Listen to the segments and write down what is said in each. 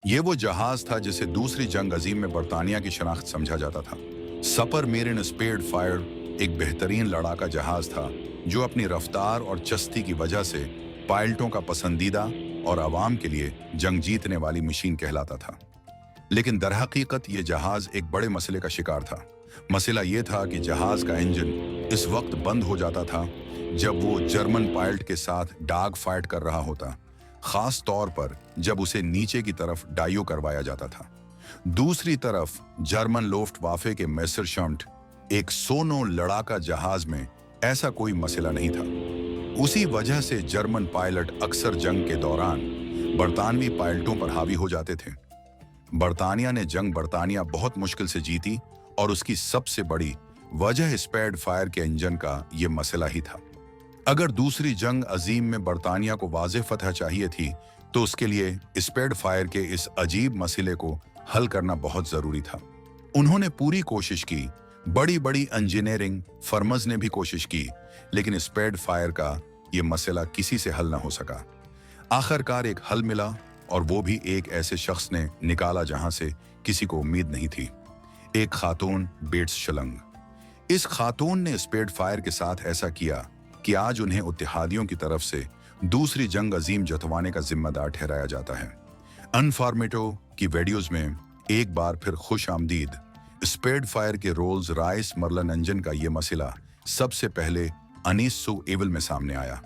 ये वो जहाज था जिसे दूसरी जंग अजीम में बरतानिया की शनाख्त समझा जाता था। सपर मेरिन स्पेड फायर एक बेहतरीन लड़ाका जहाज था जो अपनी रफ्तार और चस्ती की वजह से पायलटों का पसंदीदा और आवाम के लिए जंग जीतने वाली मशीन कहलाता था। लेकिन दरहकीकत ये जहाज एक बड़े मसले का शिकार था। मसला ये था कि जहाज का इंजन इस वक्त बंद हो जाता था जब वो जर्मन पायलट के साथ डाग फाइट कर रहा होता, खास तौर पर जब उसे नीचे की तरफ डाइयो करवाया जाता था। दूसरी तरफ जर्मन लोफ्टवाफे के मेसरशम्ट एक सोनो लड़ाका जहाज में ऐसा कोई मसला नहीं था। उसी वजह से जर्मन पायलट अक्सर जंग के दौरान बरतानवी पायलटों पर हावी हो जाते थे। बरतानिया ने जंग बरतानिया बहुत मुश्किल से जीती और उसकी सबसे बड़ी वजह स्पेड फायर के इंजन का ये मसला ही था। अगर दूसरी जंग अजीम में बरतानिया को वाज़ेह फतह चाहिए थी तो उसके लिए स्पेड फायर के इस अजीब मसले को हल करना बहुत जरूरी था। उन्होंने पूरी कोशिश की, बड़ी बड़ी इंजीनियरिंग फर्मज ने भी कोशिश की, लेकिन स्पेड फायर का ये मसला किसी से हल न हो सका। आखिरकार एक हल मिला और वो भी एक ऐसे शख्स ने निकाला जहां से किसी को उम्मीद नहीं थी। एक खातून बेट्स शलंग। इस खातून ने स्पेड फायर के साथ ऐसा किया कि आज उन्हें इत्तेहादियों की तरफ से दूसरी जंग अजीम जतवाने का जिम्मेदार ठहराया जाता है। अनफॉर्मेटो की वीडियोज में एक बार फिर खुश आमदीद स्पेड फायर के रोल्स राइस मर्लन इंजन का यह मसला सबसे पहले 1900 में सामने आया।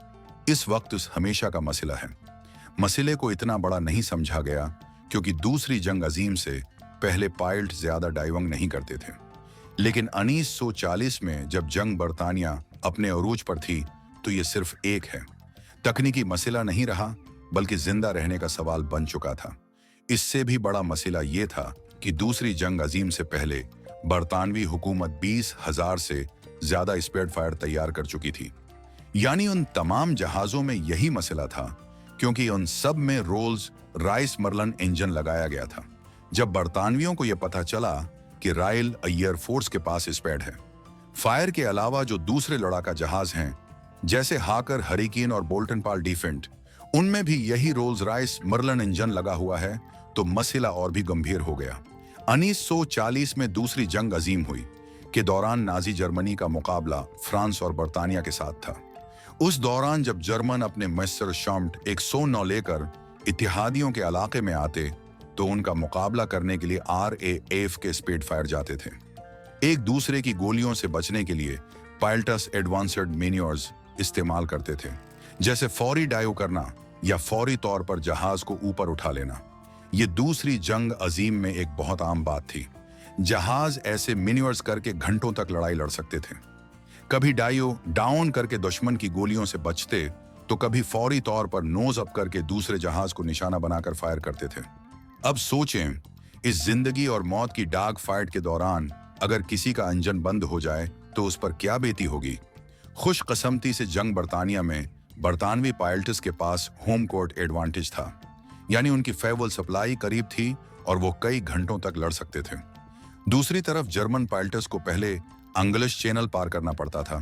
इस वक्त उस हमेशा का मसला है। मसले को इतना बड़ा नहीं समझा गया क्योंकि दूसरी जंग अजीम से पहले पायलट ज्यादा डाइविंग नहीं करते थे। लेकिन 1940 में जब जंग बरतानिया अपने अरूज पर थी तो ये सिर्फ एक है तकनीकी मसला नहीं रहा, बल्कि जिंदा रहने का सवाल बन चुका था। इससे भी बड़ा मसला ये था कि दूसरी जंग अजीम से पहले बरतानवी हुकूमत 20,000 से ज्यादा स्पेड फायर तैयार कर चुकी थी। यानी उन तमाम जहाजों में यही मसला था, क्योंकि उन सब में रोल्स राइस मर्लन इंजन लगाया गया था। जब बरतानवियों को यह पता चला कि रॉयल एयर फोर्स के पास स्पेड है फायर के अलावा जो दूसरे लड़ाका जहाज हैं जैसे हाकर, हरिकेन और बोल्टन पाल डिफेंट, उनमें भी यही रोल्स राइस मर्लन इंजन लगा हुआ है, तो मसला और भी गंभीर हो गया। 1940 में दूसरी जंग अजीम हुई के दौरान नाजी जर्मनी का मुकाबला फ्रांस और बरतानिया के साथ था। उस दौरान जब जर्मन अपने मेसरशम्ट 109 लेकर इत्तेहादियों के इलाके में आते तो उनका मुकाबला करने के लिए RAF के स्पेड फायर जाते थे। एक दूसरे की गोलियों से बचने के लिए पायलट्स एडवांस्ड मैन्योर्स इस्तेमाल करते थे, जैसे फौरी डाइव करना या फौरी तौर पर जहाज को ऊपर उठा लेना। ये दूसरी जंग अजीम में एक बहुत आम बात थी। जहाज ऐसे मैन्योर्स करके घंटों तक लड़ाई लड़ सकते थे। कभी डाइव डाउन करके दुश्मन की गोलियों से बचते तो कभी फौरी तौर पर नोज अप करके दूसरे जहाज को निशाना बनाकर फायर करते थे। अब सोचें, इस जिंदगी और मौत की डाग फाइट के दौरान अगर किसी का इंजन बंद हो जाए तो उस पर क्या बीती होगी। खुशकिस्मती से जंग बरतानिया में बरतानवी पायलट्स के पास होम कोर्ट एडवांटेज था, यानी उनकी फेवल सप्लाई करीब थी और वो कई घंटों तक लड़ सकते थे। दूसरी तरफ जर्मन पायलट्स को पहले अंग्लिश चैनल पार करना पड़ता था,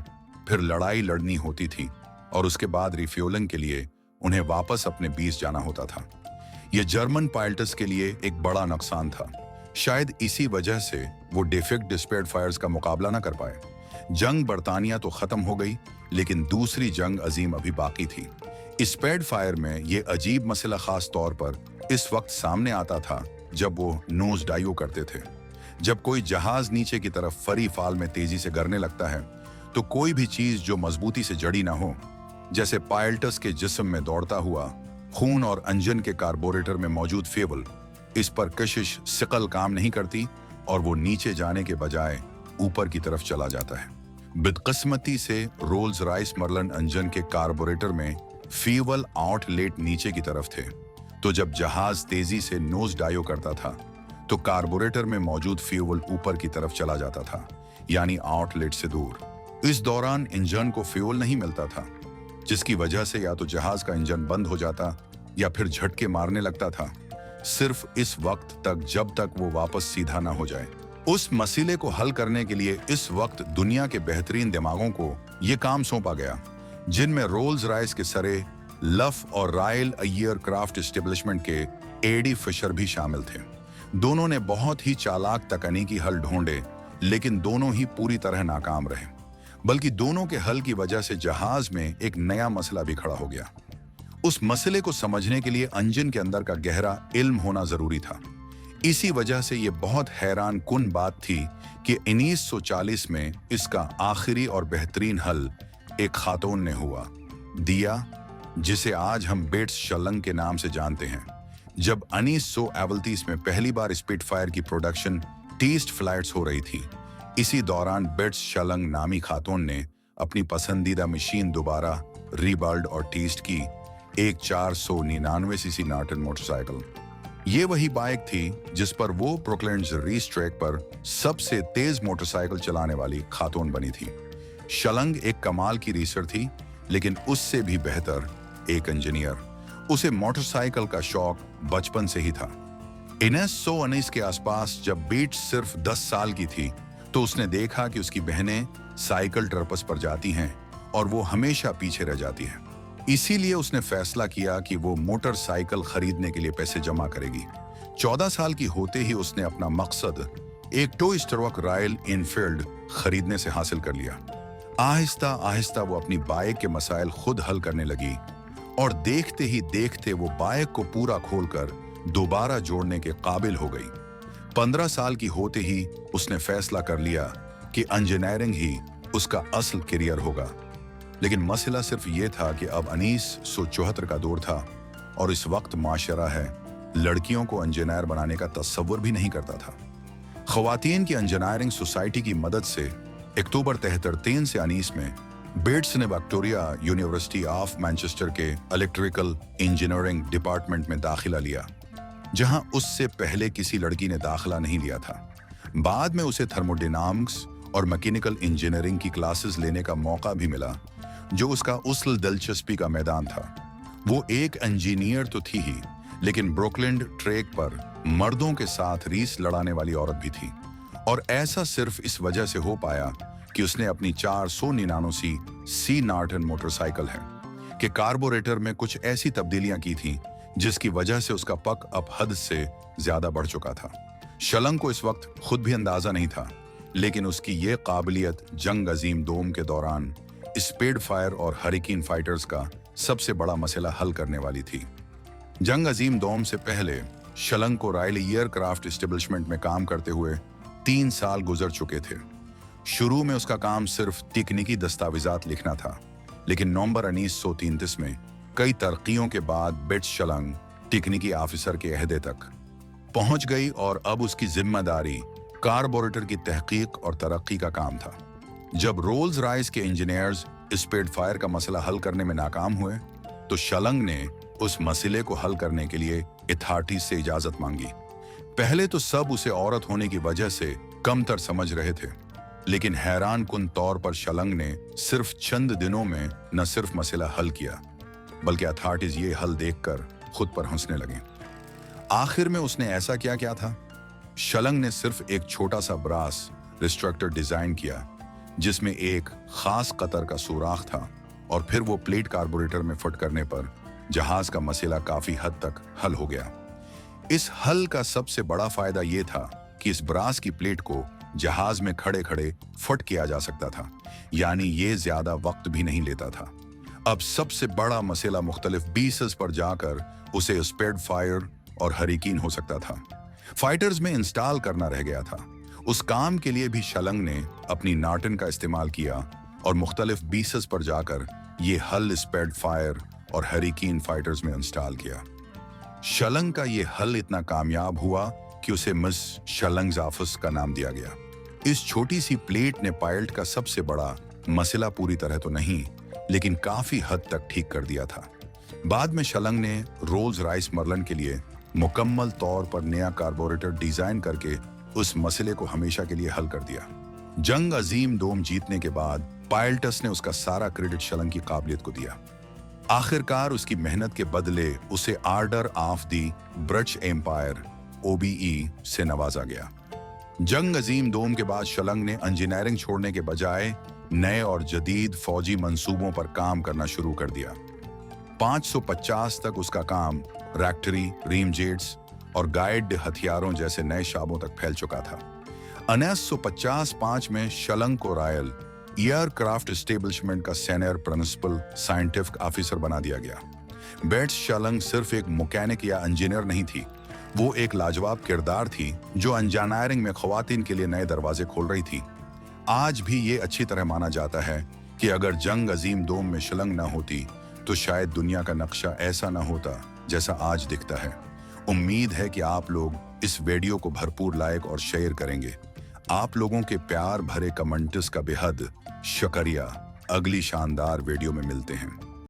फिर लड़ाई लड़नी होती थी और उसके बाद रिफ्यूलिंग के लिए उन्हें वापस अपने बीस जाना होता था। यह जर्मन पायलट्स के लिए एक बड़ा नुकसान था। शायद इसी वजह से वो डिफेक्ट स्पेड फायर्स का मुकाबला न कर पाए। जंग बरतानिया तो खत्म हो गई, लेकिन दूसरी जंग अजीम अभी बाकी थी। स्पेड फायर में ये अजीब मसला खास तौर पर इस वक्त सामने आता था जब वो नोज डाइव करते थे। जब कोई जहाज नीचे की तरफ फरी फाल में तेजी से गिरने लगता है तो कोई भी चीज जो मजबूती से जड़ी ना हो, जैसे पायलट्स के जिस्म में दौड़ता हुआ खून और इंजन के कार्बोरेटर में मौजूद फ्यूल, इस पर कशिश सिकल काम नहीं करती और वो नीचे जाने के बजाय ऊपर की तरफ चला जाता है। बदकिस्मती से रोल्स राइस मर्लन इंजन के कार्बोरेटर में फ्यूल आउटलेट नीचे की तरफ थे, तो जब जहाज तेजी से नोज डाइव करता था तो कार्बोरेटर में मौजूद फ्यूल ऊपर की तरफ चला जाता था, यानी आउटलेट से दूर। इस दौरान इंजन को फ्यूल नहीं मिलता था, जिसकी वजह से या तो जहाज का इंजन बंद हो जाता या फिर झटके मारने लगता था, सिर्फ इस वक्त तक जब तक वो वापस सीधा ना हो जाए। उस मसले को हल करने के लिए इस वक्त दुनिया के बेहतरीन दिमागों को ये काम सौंपा गया, जिनमें रोल्स राइस के सरे लफ और रॉयल एयर क्राफ्ट एस्टेब्लिशमेंट के एडी फिशर भी शामिल थे। दोनों ने बहुत ही चालाक तकनीकी हल ढूंढे, लेकिन दोनों ही पूरी तरह नाकाम रहे। बल्कि दोनों के हल की वजह से जहाज में एक नया मसला भी खड़ा हो गया। उस मसले को समझने के लिए इंजन के अंदर का गहरा इल्म होना जरूरी था। इसी वजह से यह बहुत हैरान कुन बात थी कि 1940 में इसका आखिरी और बेहतरीन हल एक खातून ने हुआ, दिया, जिसे आज हम बेट्स शलंग के नाम से जानते हैं। जब 1938 में पहली बार स्पिटफायर की प्रोडक्शन टेस्ट फ्लाइट्स हो रही थी, इसी दौरान बेट्स शलंग नामी खातून ने अपनी पसंदीदा मशीन दोबारा रीबिल्ड और टेस्ट की, एक 499 सीसी नॉर्टन मोटरसाइकिल। ये वही बाइक थी जिस पर वो ब्रुकलिन रेस ट्रैक पर सबसे तेज मोटरसाइकिल चलाने वाली खातून बनी थी। शलंग एक कमाल की रेसर थी, लेकिन उससे भी बेहतर एक इंजीनियर। उसे मोटरसाइकिल का शौक बचपन से ही था। 1919 के आसपास जब बेट्स सिर्फ 10 साल की थी, तो उसने देखा कि उसकी बहनें साइकिल ट्रपस पर जाती हैं और वो हमेशा पीछे रह जाती हैं। इसीलिए उसने फैसला किया कि वो मोटरसाइकिल खरीदने के लिए पैसे जमा करेगी। 14 साल की होते ही उसने अपना मकसद एक टॉय स्टरवक रॉयल एनफील्ड खरीदने से हासिल कर लिया। आहिस्ता आहिस्ता वो अपनी बाइक के मसाइल खुद हल करने लगी और देखते ही देखते वो बाइक को पूरा खोलकर दोबारा जोड़ने के काबिल हो गई। 15 साल की होते ही उसने फैसला कर लिया कि इंजीनियरिंग ही उसका असल करियर होगा। लेकिन मसला सिर्फ ये था कि अब 1974 का दौर था और इस वक्त माशरा है लड़कियों को इंजीनियर बनाने का तस्वुर भी नहीं करता था। ख्वातीन की इंजीनियरिंग सोसाइटी की मदद से अक्टूबर 73 से 19 में बेट्स ने विक्टोरिया यूनिवर्सिटी ऑफ मैनचेस्टर के इलेक्ट्रिकल इंजीनियरिंग डिपार्टमेंट में दाखिला लिया, जहां उससे पहले किसी लड़की ने दाखिला नहीं लिया था। बाद में उसे थर्मोडायनामिक्स और मैकेनिकल इंजीनियरिंग की क्लासेस लेने का मौका भी मिला, जो उसका उसल दिलचस्पी का मैदान था। वो एक इंजीनियर तो थी ही, लेकिन ब्रुकलिन ट्रैक पर मर्दों के साथ रेस लड़ाने वाली औरत भी थी। और ऐसा सिर्फ इस वजह से हो पाया कि उसने अपनी 499 सी नॉर्टन मोटरसाइकिल है कि कार्बोरेटर में कुछ ऐसी तब्दीलियां की थी जिसकी वजह से उसका पक अब हद से ज्यादा बढ़ चुका था। शलंग को इस वक्त खुद भी अंदाजा नहीं था, लेकिन उसकी ये काबिलियत जंग अजीम दोम के दौरान स्पिटफायर और हरिकेन फाइटर्स का सबसे बड़ा मसला हल करने वाली थी। जंग अजीम दोम से पहले शलंग को रॉयल एयरक्राफ्ट एस्टेब्लिशमेंट में काम करते हुए 3 साल गुजर चुके थे। शुरू में उसका काम सिर्फ तकनीकी दस्तावेजात लिखना था, लेकिन नवंबर 1933 में कई तरक्कियों के बाद बेट्स शलंग तकनीकी ऑफिसर के अहदे तक पहुंच गई और अब उसकी जिम्मेदारी कार्बोरेटर की तहकीक और तरक्की का काम था। जब रोल्स रॉयस के इंजीनियर्स स्पिटफायर का मसला हल करने में नाकाम हुए, तो शलंग ने उस मसले को हल करने के लिए अथॉरिटी से इजाजत मांगी। पहले तो सब उसे औरत होने की वजह से कमतर समझ रहे थे, लेकिन हैरान कुन तौर पर शलंग ने सिर्फ चंद दिनों में न सिर्फ मसला हल किया, बल्कि अथॉरिटीज ये हल देखकर खुद पर हंसने लगे। आखिर में उसने ऐसा क्या था? शलंग ने सिर्फ एक छोटा सा ब्रास रिस्ट्रक्टर डिजाइन किया, जिसमें एक खास कतर का सुराख था, और फिर वो प्लेट कार्बोरेटर में फिट करने पर जहाज का मसला काफी हद तक हल हो गया। इस हल का सबसे बड़ा फायदा ये था कि इस ब्रास की प्लेट को जहाज में खड़े खड़े फिट किया जा सकता था, यानी ये ज्यादा वक्त भी नहीं लेता था। अब सबसे बड़ा मसला मुख्तलिफ बेसेस पर जाकर उसे स्पिटफायर और हरिकेन हो सकता था। फाइटर्स में इंस्टॉल करना रह गया था। उस काम के लिए भी शलंग ने अपनी नॉर्टन का इस्तेमाल किया और मुख्तलिफ बेसेस पर जाकर ये हल स्पिटफायर और हरिकेन फाइटर्स में इंस्टॉल किया। शलंग का ये हल इतना कामयाब हुआ कि उसे मिस शलंग्स ऑफिस का नाम दिया गया। इस छोटी सी प्लेट ने पायलट का सबसे बड़ा मसला पूरी तरह तो नहीं, लेकिन काफी हद तक ठीक कर दिया था। बाद में शलंग ने रोल्स रॉयस मर्लिन के लिए मुकम्मल तौर पर नया कार्बोरेटर डिजाइन करके उस मसले को हमेशा के लिए हल कर दिया। जंग अजीम दोम जीतने के बाद पायलट्स ने उसका सारा क्रेडिट शलंग की काबिलियत को दिया। आखिरकार उसकी मेहनत के बदले उसे order of the British Empire OBE से नवाजा गया। जंग अजीम दोम के बाद शलंग ने इंजीनियरिंग छोड़ने के बजाय नए और जदीद फौजी मंसूबों पर काम करना शुरू कर दिया। 550 तक उसका काम रैक्टरी, रीमजेट्स और गाइड हथियारों जैसे नए शाबों तक फैल चुका था। 1955 में शलंग को रॉयल एयरक्राफ्ट एस्टेब्लिशमेंट का सीनियर प्रिंसिपल साइंटिफिक ऑफिसर बना दिया गया। बेट्स शलंग सिर्फ एक मैकेनिक या इंजीनियर नहीं थी, वो एक लाजवाब किरदार थी जो इंजीनियरिंग में खवातीन के लिए नए दरवाजे खोल रही थी। आज भी ये अच्छी तरह माना जाता है कि अगर जंग अजीम दोम में शलंग न होती तो शायद दुनिया का नक्शा ऐसा न होता जैसा आज दिखता है। उम्मीद है कि आप लोग इस वीडियो को भरपूर लाइक और शेयर करेंगे। आप लोगों के प्यार भरे कमेंट्स का बेहद शुक्रिया। अगली शानदार वीडियो में मिलते हैं।